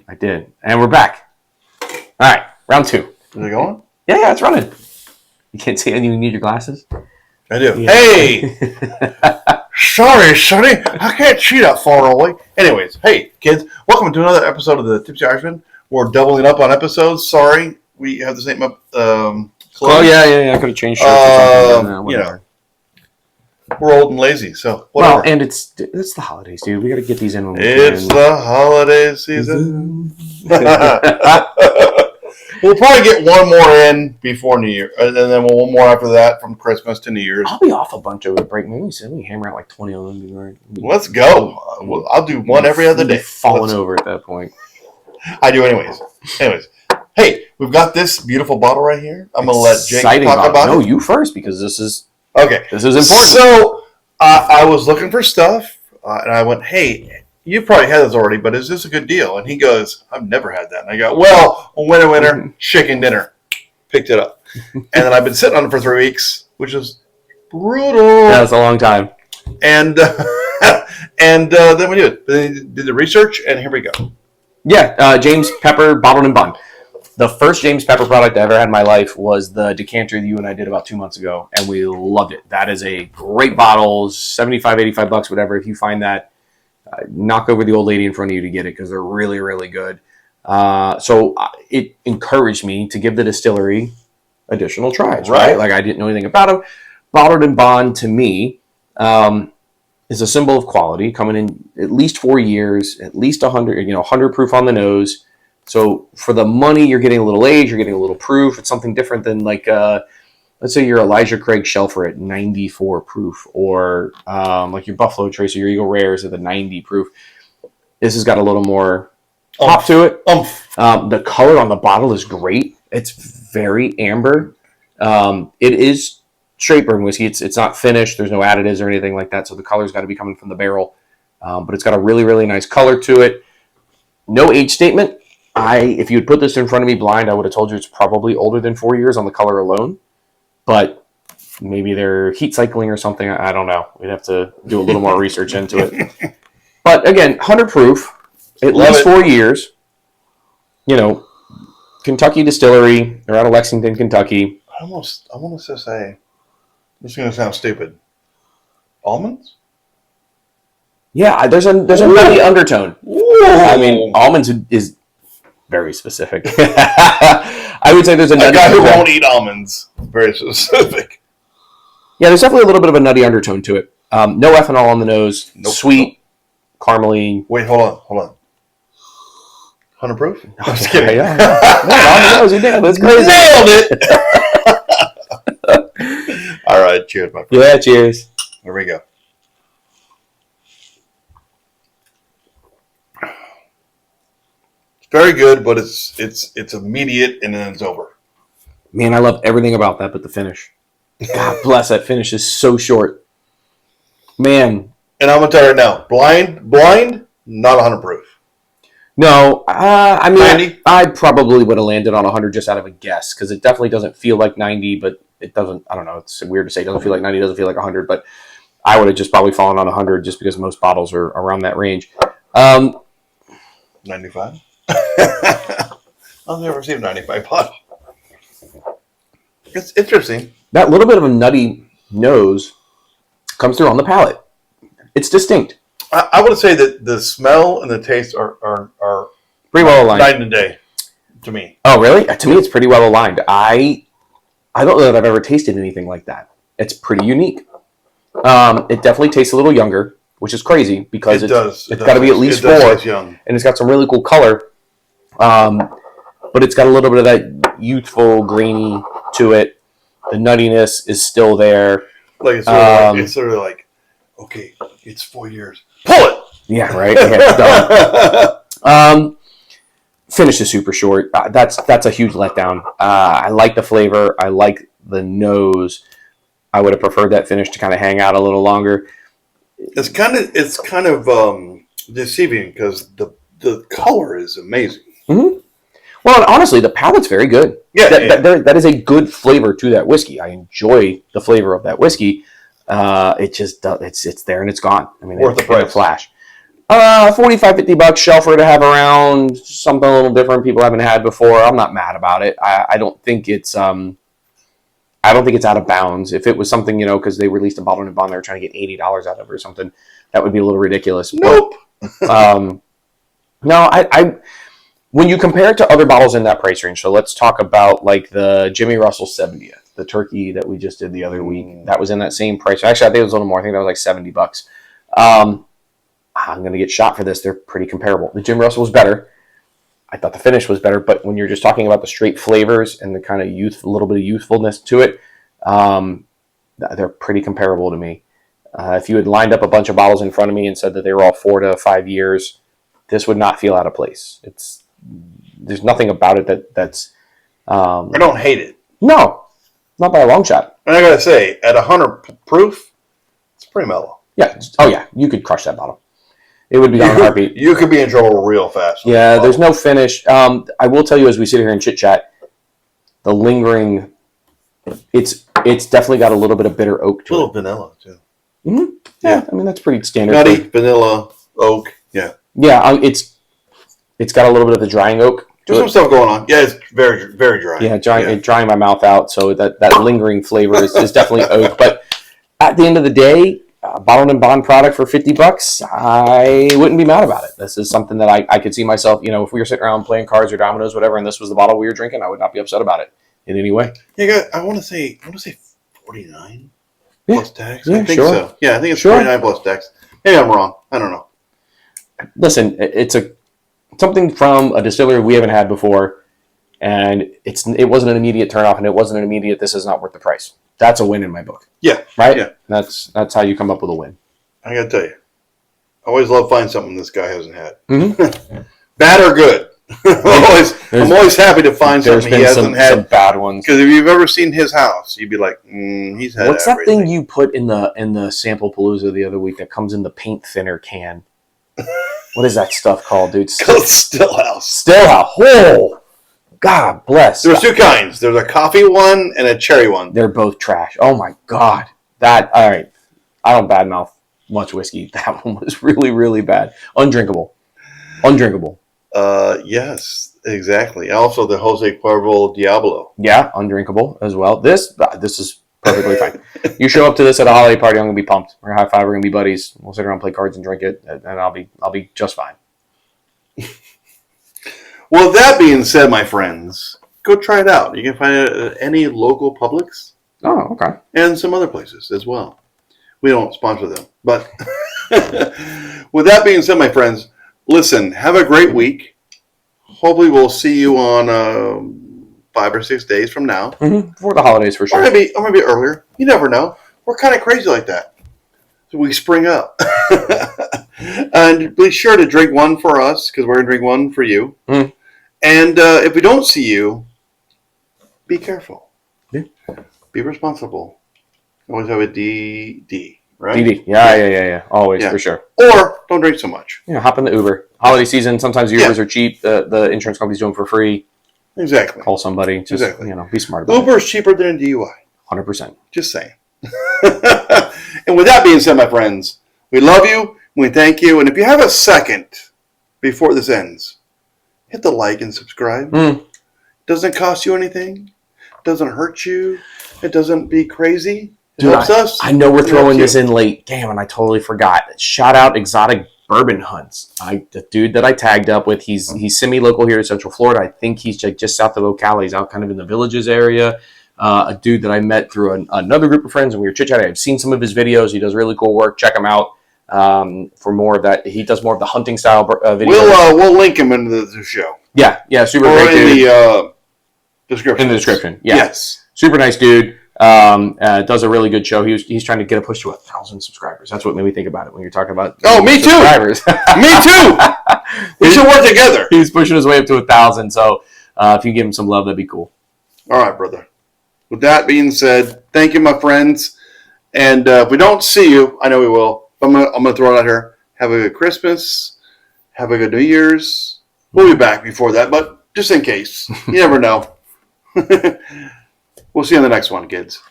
I did. And we're back. All right, round 2. Is it going? Yeah, it's running. You can't see anything. You need your glasses? I do. Yeah. Hey! Sorry, Sonny. I can't see that far away. Anyways, hey, kids. Welcome to another episode of the Tipsy Irishman. We're doubling up on episodes. Sorry, we have the same clothes. Oh, yeah. I could have changed shirts or something. You know, we're old and lazy, so whatever. Well, and it's the holidays, dude. We got to get these in when we It's can. the holiday season. We'll probably get one more in before New Year, and then one more after that from Christmas to New Year's. I'll be off a bunch over the break. Maybe we hammer out like 20 of them. Let's go. I'll do one every other day. Falling over at that point. I do anyways. Hey, we've got this beautiful bottle right here. I'm going to let Jake talk about it. No, you first, because this is important. So I was looking for stuff, and I went, hey, you probably had this already, but is this a good deal? And he goes, I've never had that. And I go, well, winter, chicken dinner. Picked it up. And then I've been sitting on it for 3 weeks, which is brutal. Yeah, that's a long time. And then we did the research, and here we go. Yeah, James Pepper Bottled and Bond. The first James Pepper product I ever had in my life was the decanter that you and I did about 2 months ago, and we loved it. That is a great bottle, $75, $85, whatever. If you find that, knock over the old lady in front of you to get it, because they're really, really good. So it encouraged me to give the distillery additional tries, right? Like, I didn't know anything about them. Bottled and Bond, to me, is a symbol of quality, coming in at least 4 years, at least 100 proof on the nose. So for the money, you're getting a little age, you're getting a little proof. It's something different than like, let's say your Elijah Craig Shelfer at 94 proof, or like your Buffalo Trace or your Eagle Rares at the 90 proof. This has got a little more pop to it. The color on the bottle is great. It's very amber. It is straight bourbon whiskey. It's not finished. There's no additives or anything like that. So the color's got to be coming from the barrel. But it's got a really, really nice color to it. No age statement. If you had put this in front of me blind, I would have told you it's probably older than 4 years on the color alone. But maybe they're heat cycling or something. I don't know. We'd have to do a little more research into it. But again, 100 proof, at least 4 years. You know, Kentucky Distillery. They're out of Lexington, Kentucky. I want to say, this is going to sound stupid. Almonds? Yeah, there's a nutty undertone. Whoa. I mean, almonds is very specific. I would say there's a nutty undertone. A guy who undertone. won't eat almonds. Very specific. Yeah, there's definitely a little bit of a nutty undertone to it. No ethanol on the nose. Nope. Sweet, caramely. Wait, hold on. 100 proof? I'm just kidding. Yeah. On the nose, you did. That's crazy. Nailed it! All right, cheers, my friend. Yeah, cheers. Here we go. Very good, but it's immediate and then it's over. Man, I love everything about that but the finish. God bless, that finish is so short. Man. And I'm going to tell you right now, blind, not 100 proof. No, I mean, 90? I probably would have landed on 100 just out of a guess, because it definitely doesn't feel like 90, but it doesn't, I don't know, it's weird to say it doesn't feel like 90, doesn't feel like 100, but I would have just probably fallen on 100 just because most bottles are around that range. 95? I've never received 95 bottle. It's interesting. That little bit of a nutty nose comes through on the palate. It's distinct. I would say that the smell and the taste are pretty well aligned. Night and day to me. Oh, really? To me, it's pretty well aligned. I don't know that I've ever tasted anything like that. It's pretty unique. It definitely tastes a little younger, which is crazy because it's got to be at least 4, and it's got some really cool color. But it's got a little bit of that youthful, grainy to it. The nuttiness is still there. Like it's sort of like, okay, it's 4 years. Pull it. Yeah, right. Okay, it's done. Finish is super short. That's a huge letdown. I like the flavor. I like the nose. I would have preferred that finish to kind of hang out a little longer. It's kind of deceiving because the color is amazing. Mm-hmm. Well, and honestly, the palate's very good. Yeah, that is a good flavor to that whiskey. I enjoy the flavor of that whiskey. It just it's there and it's gone. I mean, worth the price. Flash. $45-$50 shelfer to have around, something a little different people haven't had before. I'm not mad about it. I don't think it's out of bounds. If it was something, because they released a bottle and bond, they were trying to get $80 out of it or something, that would be a little ridiculous. Nope. But, no, I when you compare it to other bottles in that price range, so let's talk about like the Jimmy Russell 70th, the turkey that we just did the other week. That was in that same price. Actually, I think it was a little more. I think that was like $70. I'm going to get shot for this. They're pretty comparable. The Jim Russell was better. I thought the finish was better, but when you're just talking about the straight flavors and the kind of a little bit of youthfulness to it, they're pretty comparable to me. If you had lined up a bunch of bottles in front of me and said that they were all 4 to 5 years, this would not feel out of place. There's nothing about it that's. I don't hate it. No, not by a long shot. And I gotta say, at 100 proof, it's pretty mellow. Yeah. Oh yeah, you could crush that bottle. It would be on a heartbeat. You could be in trouble real fast. Yeah, there's no finish. I will tell you as we sit here and chit chat, the lingering, it's definitely got a little bit of bitter oak to it. A little vanilla too. Mm-hmm. Yeah, I mean that's pretty standard. Nutty, vanilla, oak. Yeah. Yeah, it's got a little bit of the drying oak. There's some stuff going on. Yeah, it's very, very dry. Yeah, drying my mouth out. So that lingering flavor is definitely oak. But at the end of the day, bottled and bond product for $50, I wouldn't be mad about it. This is something that I could see myself, if we were sitting around playing cards or dominoes, whatever, and this was the bottle we were drinking, I would not be upset about it in any way. Yeah, I want to say 49 plus tax. Yeah, I think sure. so. Yeah, I think it's 49 plus tax. Maybe I'm wrong. I don't know. Listen, it's something from a distillery we haven't had before, and it wasn't an immediate turnoff, and it wasn't an immediate, this is not worth the price. That's a win in my book. Yeah. Right? Yeah. That's how you come up with a win. I got to tell you, I always love finding something this guy hasn't had. Mm-hmm. Bad or good. I'm always happy to find something he hasn't had. Some bad ones. Because if you've ever seen his house, you'd be like, he's had What's everything. that thing you put in the sample palooza the other week that comes in the paint thinner can? What is that stuff called, dude? Stillhouse. Stillhouse. Oh, God bless. There's two kinds. There's a coffee one and a cherry one. They're both trash. Oh my God. All right. I don't badmouth much whiskey. That one was really, really bad. Undrinkable. Yes, exactly. Also, the Jose Cuervo Diablo. Yeah, undrinkable as well. This is perfectly fine. You show up to this at a holiday party, I'm gonna be pumped. We're gonna high five. We're gonna be buddies. We'll sit around, play cards, and drink it, and I'll be just fine. Well, that being said, my friends, go try it out. You can find it at any local Publix. Oh, okay. And some other places as well. We don't sponsor them, but with that being said, my friends, listen. Have a great week. Hopefully, we'll see you on 5 or 6 days from now. Mm-hmm. For the holidays, for sure. Or maybe earlier. You never know. We're kind of crazy like that. So we spring up. And be sure to drink one for us, because we're going to drink one for you. Mm. And if we don't see you, be careful. Yeah. Be responsible. Always have a DD, right? DD. Yeah. Always, for sure. Or don't drink so much. Hop in the Uber. Holiday season, sometimes the Ubers are cheap. The insurance company's doing for free. Exactly. Call somebody. Just, be smart about Uber is cheaper than a DUI. 100%. Just saying. And with that being said, my friends, we love you. We thank you. And if you have a second before this ends, hit the like and subscribe. Doesn't cost you anything. Doesn't hurt you. It doesn't be crazy. It helps us. I know we're throwing this in late. Damn, and I totally forgot. Shout out Exotic Bourbon Hunts. The dude that I tagged up with, he's semi-local here in Central Florida. I think he's just south of Ocala. He's out kind of in the Villages area. A dude that I met through another group of friends, and we were chit-chatting. I've seen some of his videos. He does really cool work. Check him out for more of that. He does more of the hunting style videos. We'll link him into the show. Yeah, super or great dude. In the description. In the description, yeah. Yes. Super nice dude. Does a really good show. He's trying to get a push to 1,000 subscribers. That's what made me think about it when you're talking about. Oh, me too. Subscribers. Me too. We should work together. He's pushing his way up to 1,000. So if you give him some love, that'd be cool. All right, brother. With that being said, thank you, my friends. And if we don't see you, I know we will. I'm gonna throw it out here. Have a good Christmas. Have a good New Year's. We'll be back before that, but just in case, you never know. We'll see you on the next one, kids.